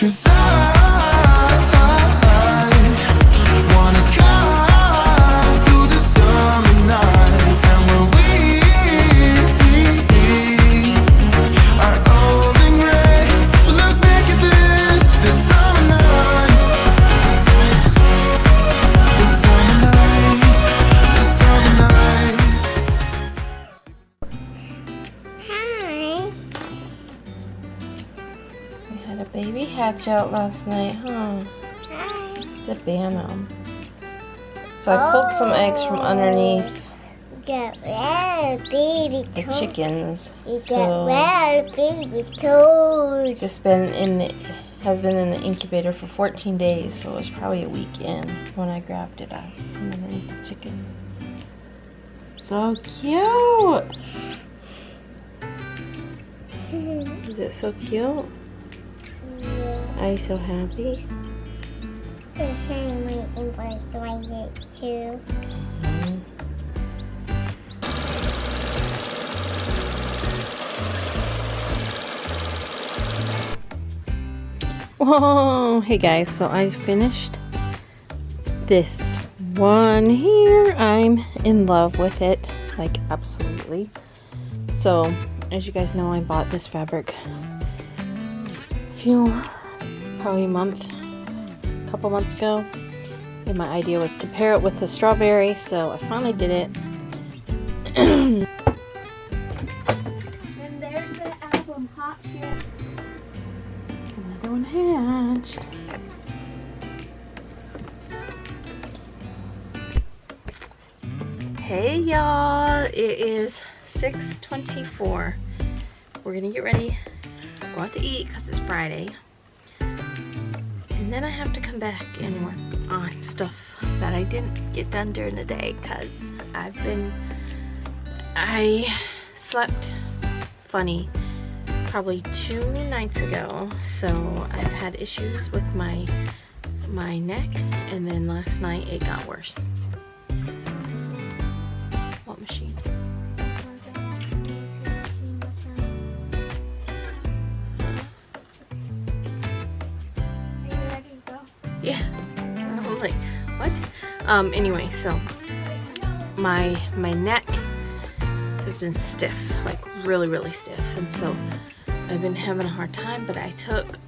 'Cause I wanna drive through the summer night. And when we are old and gray, we'll look back at this summer night. This summer night, this summer night. Had a baby hatch out last night, huh? It's a Bantam. So I pulled some eggs from underneath Get red baby the toes. chickens. You get So red baby toes. has been in the incubator for 14 days, so it was probably a week in when I grabbed it out from underneath the chickens. So cute! Is it so cute? Yeah. Are you so happy? This time my embroidery too. Whoa! Hey guys, so I finished this one here. I'm in love with it, like absolutely. So, as you guys know, I bought this fabric probably a couple months ago. And my idea was to pair it with the strawberry, so I finally did it. And there's the album Hot Shit. Another one hatched. Hey y'all, it is 6:24. We're gonna get ready, go out to eat because it's Friday. And then I have to come back and work on stuff that I didn't get done during the day because I slept funny probably 2 nights ago, so I've had issues with my neck, and then last night it got worse. What machine? Are you ready to go? Yeah. I'm like, what? Anyway, so my neck has been stiff, like really stiff, and so I've been having a hard time, but I took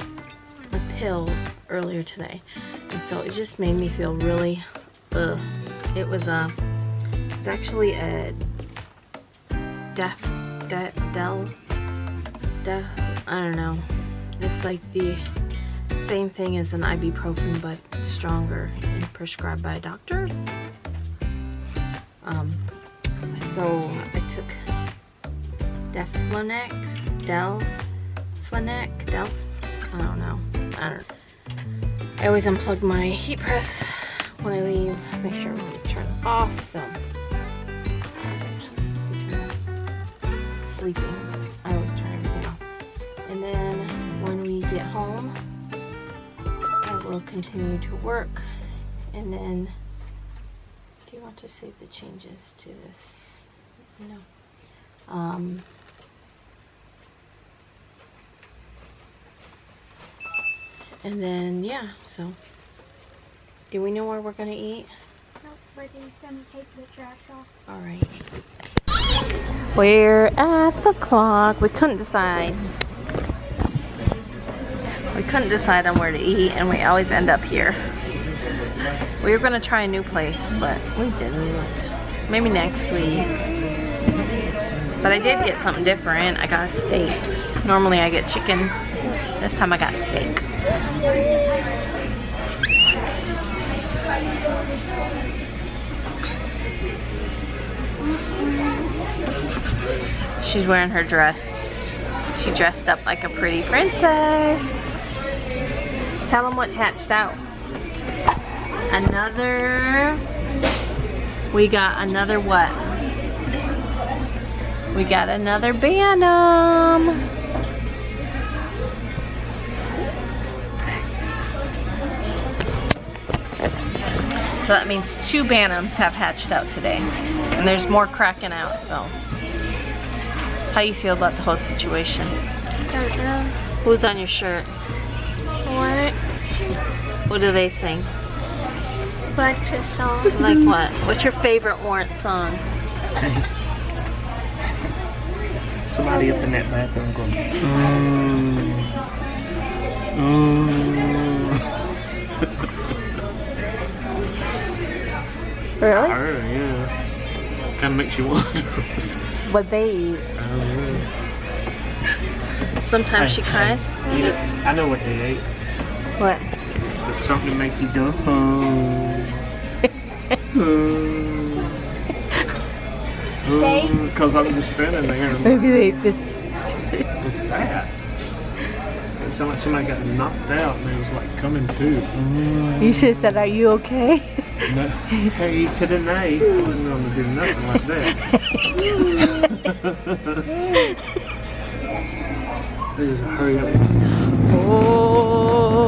a pill earlier today, and so it just made me feel really it's actually a I don't know, it's like the same thing as an ibuprofen but stronger and prescribed by a doctor. So I took Deflanex, I don't know. I always unplug my heat press when I leave, make sure we turn it off, so sleeping, I always turn everything off. And then when we get home, I will continue to work. And then, do you want to save the changes to this? No. And then, yeah, so do we know where we're gonna eat? Nope, but he's gonna take the trash off. Alright. We're at the clock. We couldn't decide. We couldn't decide on where to eat, and we always end up here. We were gonna try a new place, but we didn't. Maybe next week. But I did get something different. I got a steak. Normally I get chicken. This time I got steak. She's wearing her dress. She dressed up like a pretty princess. Tell them what hatched out. We got another what? We got another Bantam. So that means 2 Bantams have hatched out today. And there's more cracking out, so. How you feel about the whole situation? Don't know. Who's on your shirt? Or What do they sing? Bunch of songs. Like what? What's your favorite Lawrence song? Somebody up in that bathroom going, Really? yeah. Kind of makes you wonder. What they eat? Sometimes she cries. I know what they ate. What? It's something to make you go, Steak? Because I'm just standing there. And Maybe they ate this. what's that? It sounded like somebody got knocked out and it was like coming to. You should have said, "Are you okay?" No. Hey, to the night. I wasn't going to do nothing like that. Please hurry up. Oh,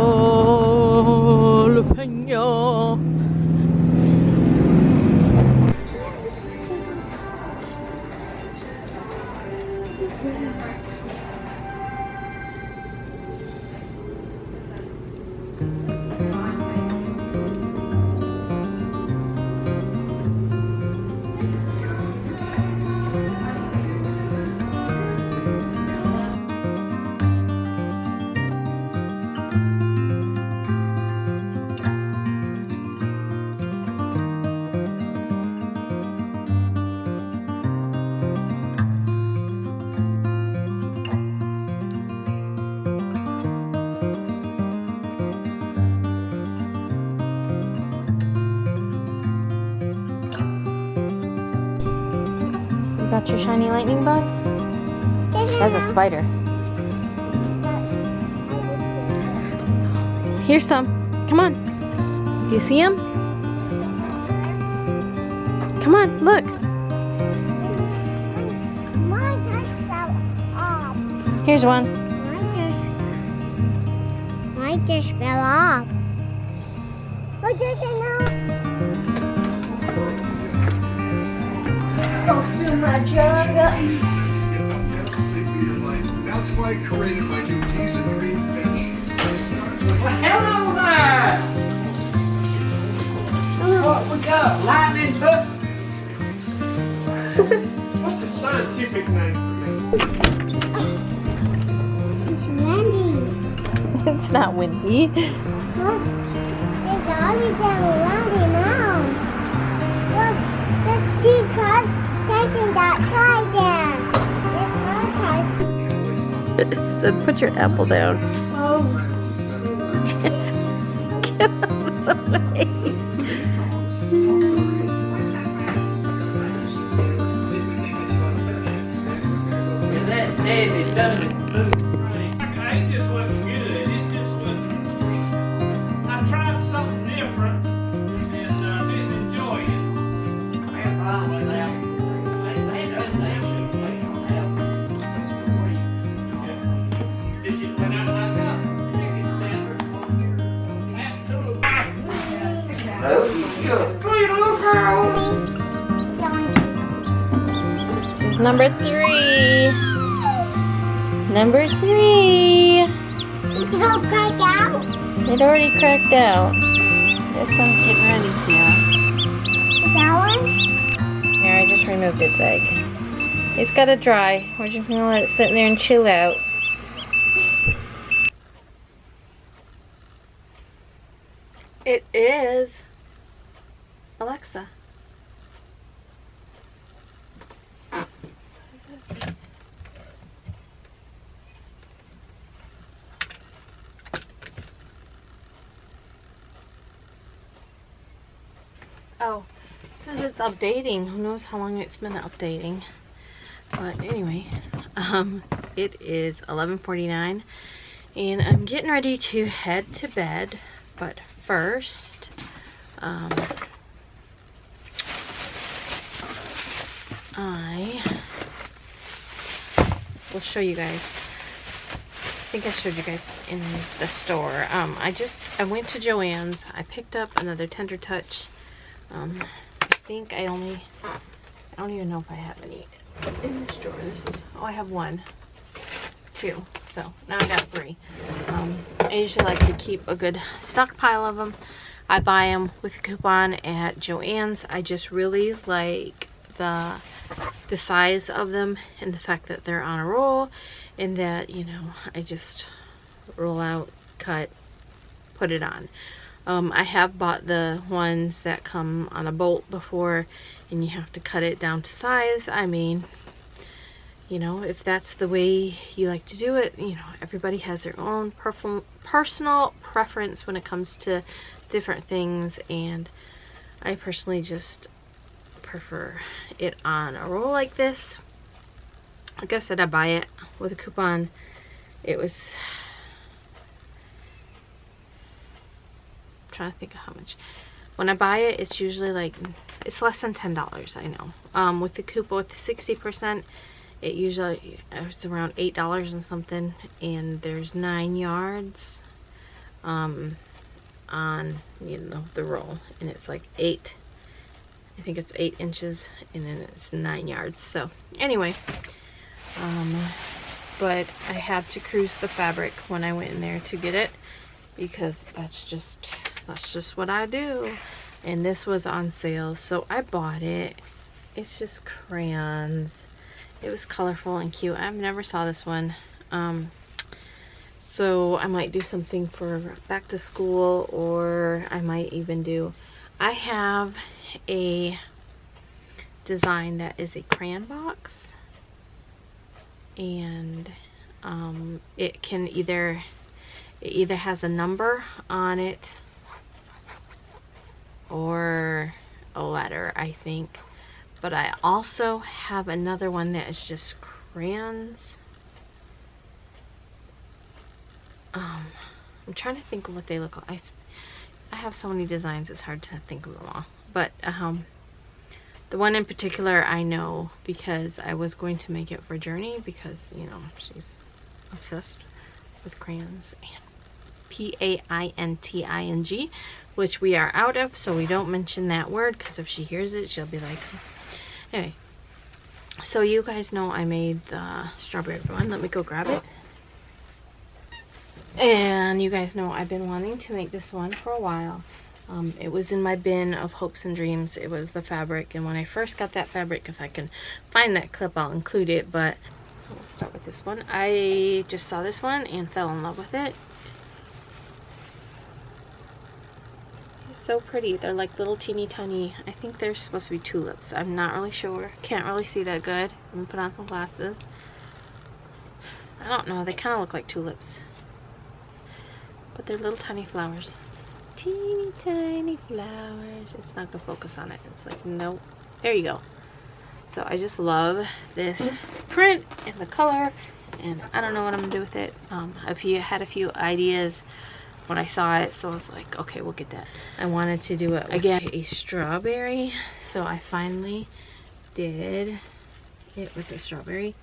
la peña. Got your shiny lightning bug? That's a spider. Here's some. Come on. Do you see him? Come on, look. Mine just fell off. Here's one. Mine just fell off. Look, there's another. That's why I created my new Giza Dreams bed sheets. Hello there! What we got? Lightning hook? What's the scientific name for It's Randy. It's not windy. Look, there's always a Randy Mouse. Look, there's two cars taking that side there. There's our cars. It said, put your apple down. Get out of the way. That Daddy done it. It just wasn't good. It just wasn't. I tried something different and didn't enjoy it. I had a problem with that. Did you went out like that? This is number 3. Number 3. It's all cracked out. It already cracked out. This one's getting ready to. Is that one? Here, I just removed its egg. It's gotta dry. We're just gonna let it sit in there and chill out. It is Alexa. Oh, it says it's updating. Who knows how long it's been updating. But anyway, it is 11:49 and I'm getting ready to head to bed. But first, I will show you guys. I think I showed you guys in the store. I went to Joann's. I picked up another Tender Touch. I think I don't even know if I have any in the store. I have one. 2. So now I got 3. I usually like to keep a good stockpile of them. I buy them with a coupon at Joann's. I just really like the size of them and the fact that they're on a roll, and that, you know, I just roll out, cut, put it on. I have bought the ones that come on a bolt before, and you have to cut it down to size. I mean, you know, if that's the way you like to do it, you know, everybody has their own personal preference when it comes to different things, and I personally just prefer it on a roll like this. Like I said, I buy it with a coupon. It was, I'm trying to think of how much. When I buy it, it's usually like, it's less than $10, I know. With the coupon, with the 60%, it usually, it's around $8 and something, and there's 9 yards on, you know, the roll, and it's like 8, I think it's 8 inches, and then it's 9 yards. So anyway, but I had to cruise the fabric when I went in there to get it, because that's just what I do. And this was on sale, so I bought it. It's just crayons. It was colorful and cute. I've never saw this one. So I might do something for back to school, or I might even do, I have a design that is a crayon box, and it can either, it either has a number on it or a letter, I think. But I also have another one that is just crayons. I'm trying to think of what they look like. I have so many designs, it's hard to think of them all. But the one in particular I know because I was going to make it for Journey, because, you know, she's obsessed with crayons. And painting, which we are out of, so we don't mention that word, because if she hears it, she'll be like, anyway. So you guys know I made the strawberry one. Let me go grab it. And you guys know I've been wanting to make this one for a while. It was in my bin of hopes and dreams. It was the fabric, and when I first got that fabric, if I can find that clip, I'll include it. But we'll start with this one. I just saw this one and fell in love with it. It's so pretty. They're like little teeny tiny, I think they're supposed to be tulips. I'm not really sure. Can't really see that good. I'm gonna put on some glasses. I don't know. They kind of look like tulips, but they're little tiny flowers. Teeny tiny flowers. It's not gonna focus on it. It's like, nope. There you go. So I just love this print and the color, and I don't know what I'm gonna do with it. If you had a few ideas when I saw it, so I was like, okay, we'll get that. I wanted to do it again, a strawberry, so I finally did it with a strawberry.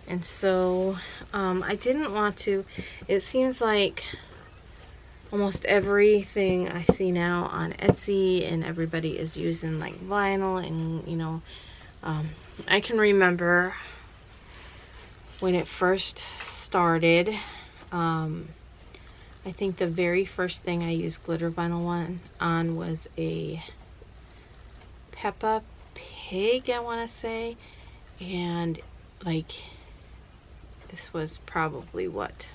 And so I didn't want to, it seems like almost everything I see now on Etsy, and everybody is using like vinyl, and you know, I can remember when it first started. I think the very first thing I used glitter vinyl on was a Peppa Pig, I want to say, and like this was probably what,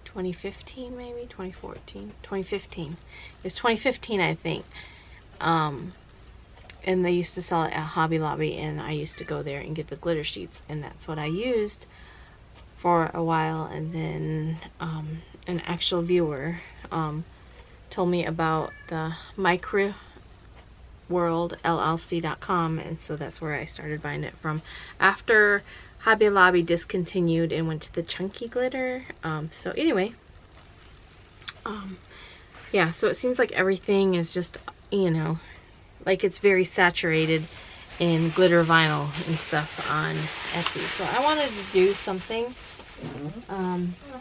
2015 maybe, 2014, 2015. It was 2015, I think. And they used to sell it at Hobby Lobby, and I used to go there and get the glitter sheets, and that's what I used for a while. And then an actual viewer told me about the microworldllc.com, and so that's where I started buying it from after Hobby Lobby discontinued and went to the chunky glitter. So anyway, yeah, so it seems like everything is just, you know, like it's very saturated in glitter vinyl and stuff on Etsy. So I wanted to do something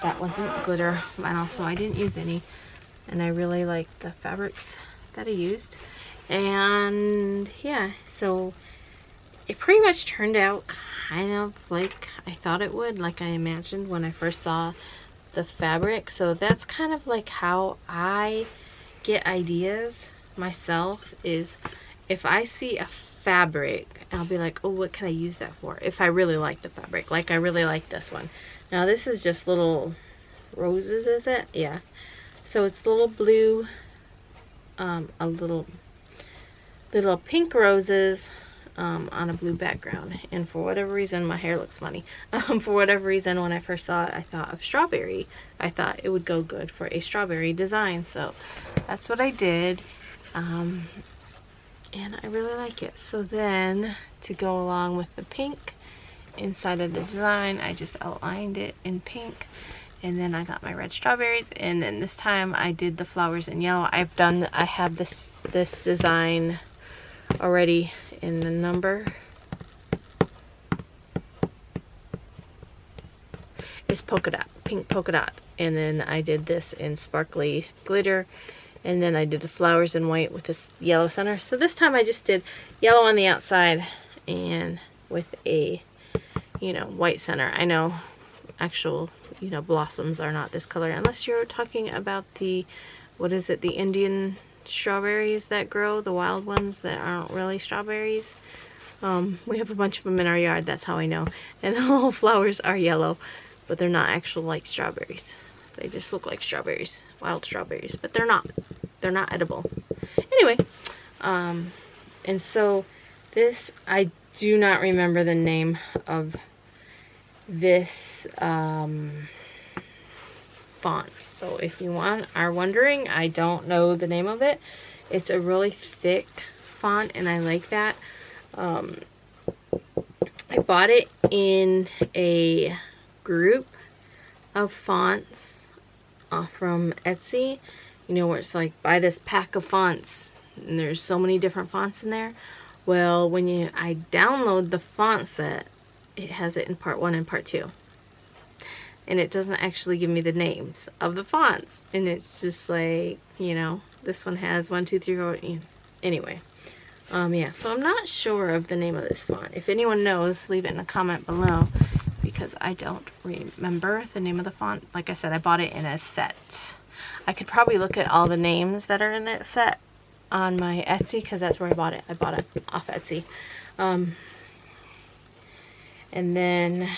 that wasn't glitter vinyl, so I didn't use any, and I really liked the fabrics that I used. And yeah, so it pretty much turned out kind of like I thought it would, like I imagined when I first saw the fabric. So that's kind of like how I get ideas myself, is if I see a fabric, I'll be like, oh, what can I use that for? If I really like the fabric, like I really like this one. Now this is just little roses, is it? Yeah. So it's little blue, a little pink roses on a blue background. And for whatever reason, my hair looks funny. For whatever reason, when I first saw it, I thought of strawberry. I thought it would go good for a strawberry design. So that's what I did. And I really like it. So then, to go along with the pink inside of the design, I just outlined it in pink. And then I got my red strawberries, and then this time I did the flowers in yellow. I have this design already in the number. It's polka dot, pink polka dot. And then I did this in sparkly glitter, and then I did the flowers in white with this yellow center. So this time I just did yellow on the outside and with a, you know, white center. I know actual, you know, blossoms are not this color, unless you're talking about the, what is it, the Indian strawberries that grow, the wild ones that aren't really strawberries. We have a bunch of them in our yard, that's how I know. And the little flowers are yellow, but they're not actual like strawberries. They just look like strawberries, wild strawberries, but they're not edible. Anyway, and so this, I do not remember the name of this font. So if you are wondering, I don't know the name of it. It's a really thick font, and I like that. I bought it in a group of fonts from Etsy. You know, where it's like, buy this pack of fonts, and there's so many different fonts in there. Well, when I download the font set, it has it in part 1 and part 2. And it doesn't actually give me the names of the fonts. And it's just like, you know, this one has 1, 2, 3, 4. Anyway. Yeah, so I'm not sure of the name of this font. If anyone knows, leave it in a comment below, because I don't remember the name of the font. Like I said, I bought it in a set. I could probably look at all the names that are in that set on my Etsy, because that's where I bought it. I bought it off Etsy. And then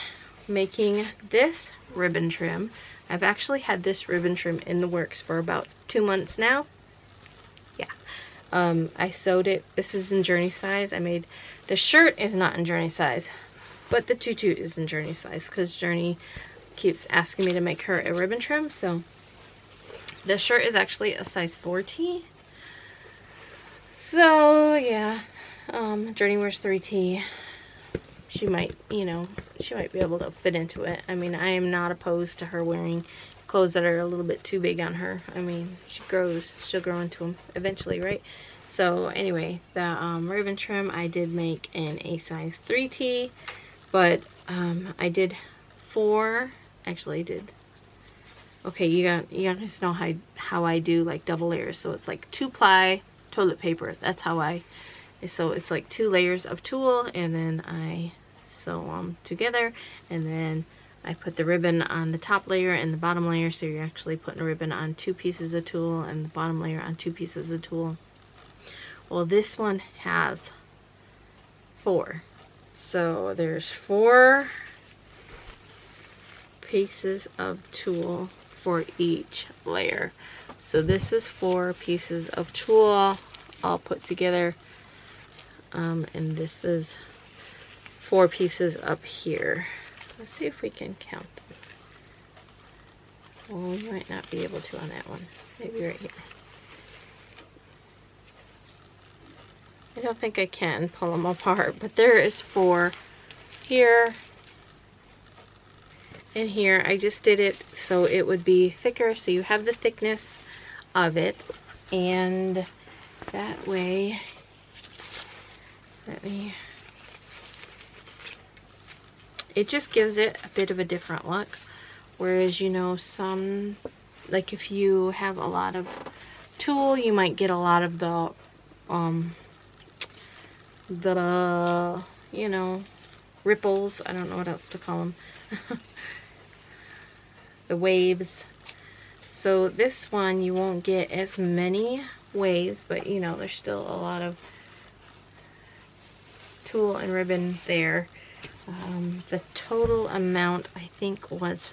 making this ribbon trim. I've actually had this ribbon trim in the works for about 2 months now. Yeah. I sewed it. This is in journey size. I made, the shirt is not in journey size, but the tutu is in journey size, because Journey keeps asking me to make her a ribbon trim. So the shirt is actually a size 4T. So yeah, Journey wears 3T. She might, you know, she might be able to fit into it. I mean, I am not opposed to her wearing clothes that are a little bit too big on her. I mean, she'll grow into them eventually, right? So anyway, the ribbon trim I did make in a size 3T, but I did 4, actually I did, okay, you guys know how I do like double layers. So it's like 2-ply toilet paper. That's how so it's like 2 layers of tulle, and then I sew them together, and then I put the ribbon on the top layer and the bottom layer. So you're actually putting a ribbon on 2 pieces of tulle and the bottom layer on 2 pieces of tulle. Well, this one has 4. So there's 4 pieces of tulle for each layer. So this is 4 pieces of tulle all put together. And this is 4 pieces up here. Let's see if we can count them. Well, we might not be able to on that one. Maybe right here. I don't think I can pull them apart, but there is 4 here and here. I just did it so it would be thicker, so you have the thickness of it, and that way, it just gives it a bit of a different look. Whereas, you know, some, like if you have a lot of tulle, you might get a lot of the you know, ripples. I don't know what else to call them. The waves. So this one you won't get as many waves, but you know, there's still a lot of tulle and ribbon there. The total amount I think was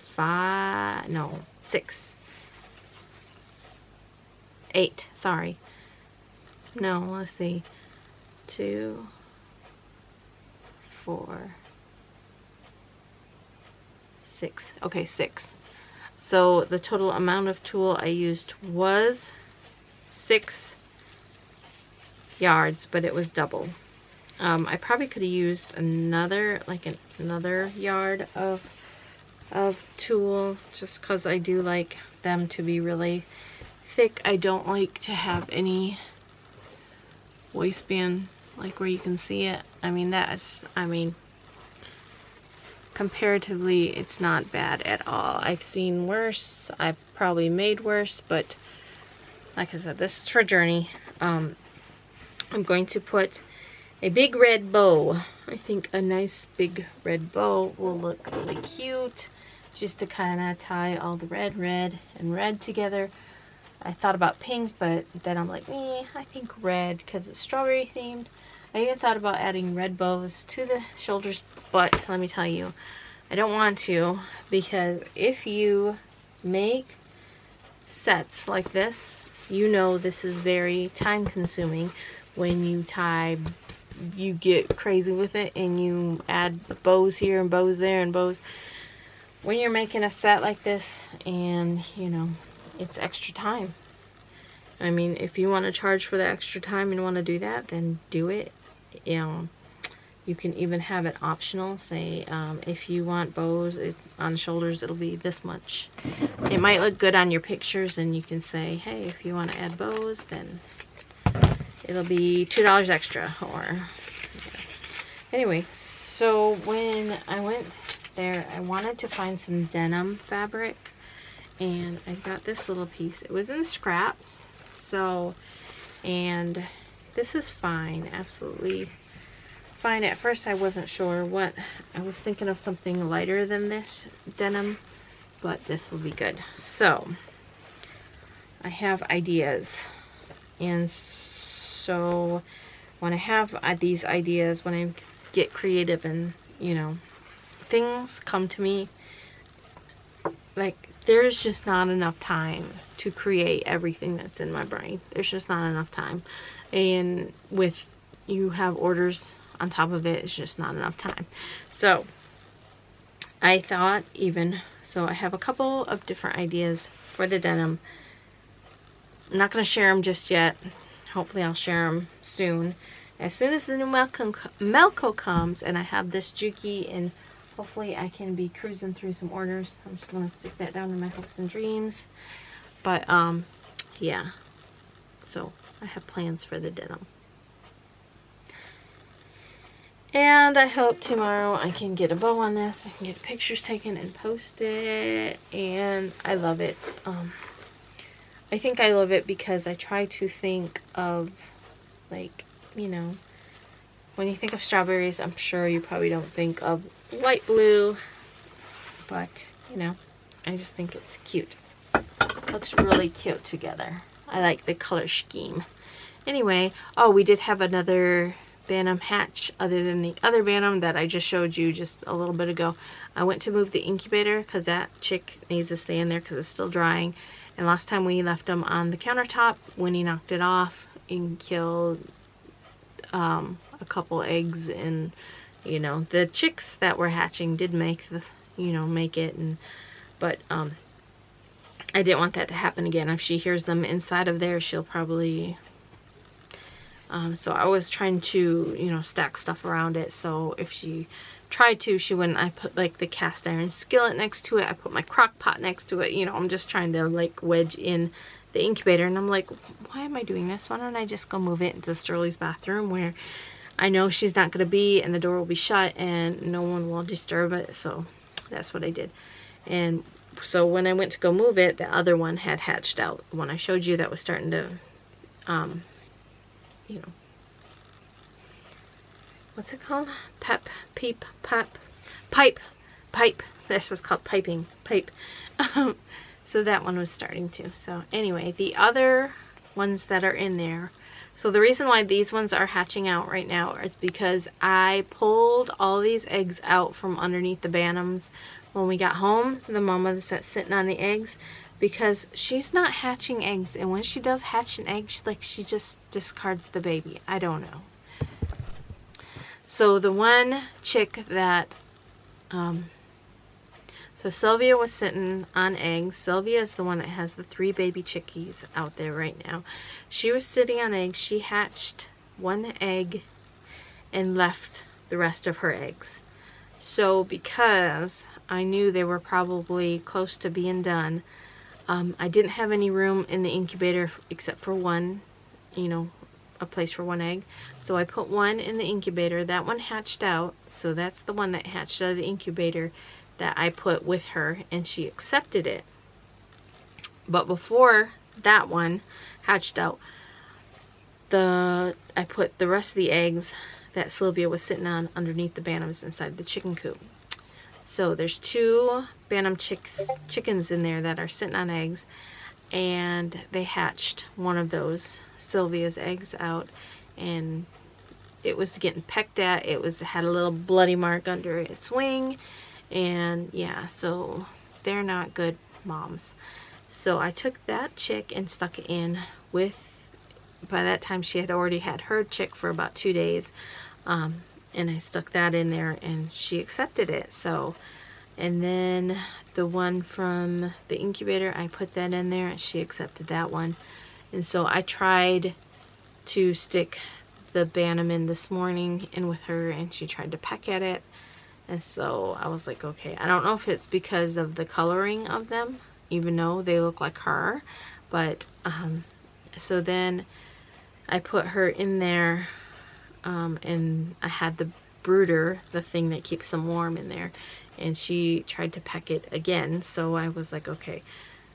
8, sorry. No, let's see. 2, 4, 6. Okay, 6. So the total amount of tulle I used was 6 yards, but it was double. I probably could have used another yard of tulle, just because I do like them to be really thick. I don't like to have any waistband like where you can see it. I mean, comparatively it's not bad at all. I've seen worse, I've probably made worse, but like I said, this is for Journey. I'm going to put a big red bow. I think a nice big red bow will look really cute, just to kind of tie all the red and red together. I thought about pink, but then I'm like, I think red because it's strawberry themed. I even thought about adding red bows to the shoulders, but let me tell you, I don't want to, because if you make sets like this, you know this is very time consuming. When you tie, you get crazy with it and you add bows here and bows there and bows. When you're making a set like this, and you know, it's extra time. I mean, if you want to charge for the extra time and want to do that, then do it. You know, you can even have it optional. Say, if you want bows on the shoulders, it'll be this much. It might look good on your pictures, and you can say, hey, if you want to add bows, then it'll be $2 extra. Or yeah. Anyway, so when I went there, I wanted to find some denim fabric, and I got this little piece. It was in scraps, so, and this is fine, absolutely fine. At first I wasn't sure what, I was thinking of something lighter than this denim, but this will be good. So I have ideas, and so when I have these ideas, when I get creative and, you know, things come to me, like, there's just not enough time to create everything that's in my brain. There's just not enough time. And with, you have orders on top of it, it's just not enough time. So I thought so I have a couple of different ideas for the denim. I'm not going to share them just yet. Hopefully I'll share them soon. As soon as the new Melco comes and I have this Juki, and hopefully I can be cruising through some orders. I'm just going to stick that down in my hopes and dreams. But yeah, so I have plans for the denim. And I hope tomorrow I can get a bow on this. I can get pictures taken and post it. And I love it. I think I love it because I try to think of, like, you know, when you think of strawberries, I'm sure you probably don't think of light blue. But, you know, I just think it's cute. It looks really cute together. I like the color scheme. Anyway, oh, we did have another Bantam hatch other than the other Bantam that I just showed you just a little bit ago. I went to move the incubator because that chick needs to stay in there because it's still drying. And last time we left him on the countertop, when he knocked it off and killed a couple eggs, and you know, the chicks that were hatching did make the, you know, make it, and but I didn't want that to happen again. If she hears them inside of there, she'll probably so I was trying to, you know, stack stuff around it, so if she tried to, she wouldn't. I put like the cast iron skillet next to it, I put my crock pot next to it, you know. I'm just trying to like wedge in the incubator, and I'm like, why am I doing this? Why don't I just go move it into Sterling's bathroom where I know she's not going to be, and the door will be shut and no one will disturb it. So that's what I did. And so when I went to go move it, the other one had hatched out. When I showed you, that was starting to you know, what's it called? Pipe. This was called piping. Pipe. So that one was starting to. So anyway, the other ones that are in there. So the reason why these ones are hatching out right now is because I pulled all these eggs out from underneath the Bantams when we got home. The mama that's sitting on the eggs, because she's not hatching eggs, and when she does hatch an egg, she just discards the baby. I don't know. So the one chick that so Sylvia was sitting on eggs. Sylvia is the one that has the 3 baby chickies out there right now. She was sitting on eggs. She hatched 1 egg and left the rest of her eggs. So because I knew they were probably close to being done, I didn't have any room in the incubator except for one, you know, a place for 1 egg. So I put 1 in the incubator. That one hatched out. So that's the one that hatched out of the incubator that I put with her, and she accepted it. But before that one hatched out, I put the rest of the eggs that Sylvia was sitting on underneath the Bantams inside the chicken coop. So there's 2 Bantam chickens in there that are sitting on eggs, and they hatched one of those Sylvia's eggs out, and it was getting pecked at. It had a little bloody mark under its wing. And yeah, so they're not good moms. So I took that chick and stuck it in with, by that time she had already had her chick for about 2 days. And I stuck that in there and she accepted it. So, and then the one from the incubator, I put that in there and she accepted that one. And so I tried to stick the Bantam in this morning in with her, and she tried to peck at it. And so I was like, okay, I don't know if it's because of the coloring of them, even though they look like her. But, so then I put her in there, and I had the brooder, the thing that keeps them warm, in there. And she tried to peck it again. So I was like, okay.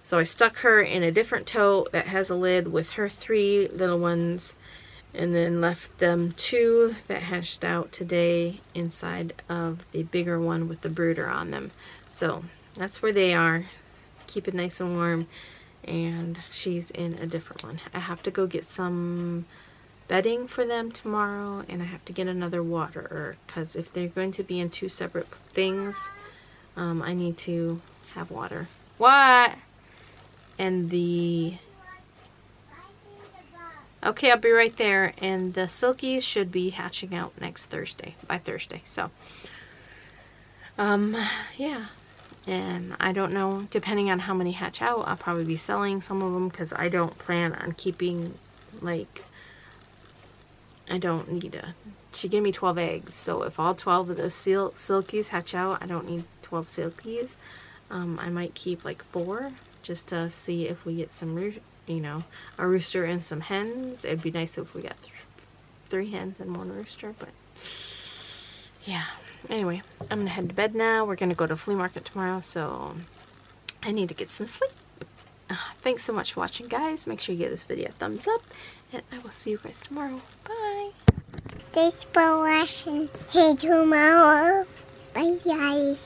So I stuck her in a different tote that has a lid with her 3 little ones, and then left them 2 that hatched out today inside of the bigger one with the brooder on them. So that's where they are. Keep it nice and warm. And she's in a different one. I have to go get some bedding for them tomorrow, and I have to get another waterer, because if they're going to be in 2 separate things, I need to have water. What? And the... Okay, I'll be right there. And the silkies should be hatching out next Thursday, by Thursday. So, yeah. And I don't know, depending on how many hatch out, I'll probably be selling some of them, because I don't plan on keeping, like, I don't need she gave me 12 eggs. So if all 12 of those silkies hatch out, I don't need 12 silkies. I might keep like 4 just to see if we get some, you know, a rooster and some hens. It'd be nice if we got 3 hens and 1 rooster, but yeah. Anyway, I'm gonna head to bed now. We're gonna go to flea market tomorrow, so I need to get some sleep. Thanks so much for watching, guys. Make sure you give this video a thumbs up, and I will see you guys tomorrow. Bye. Thanks for watching. Hey, tomorrow. Bye, guys.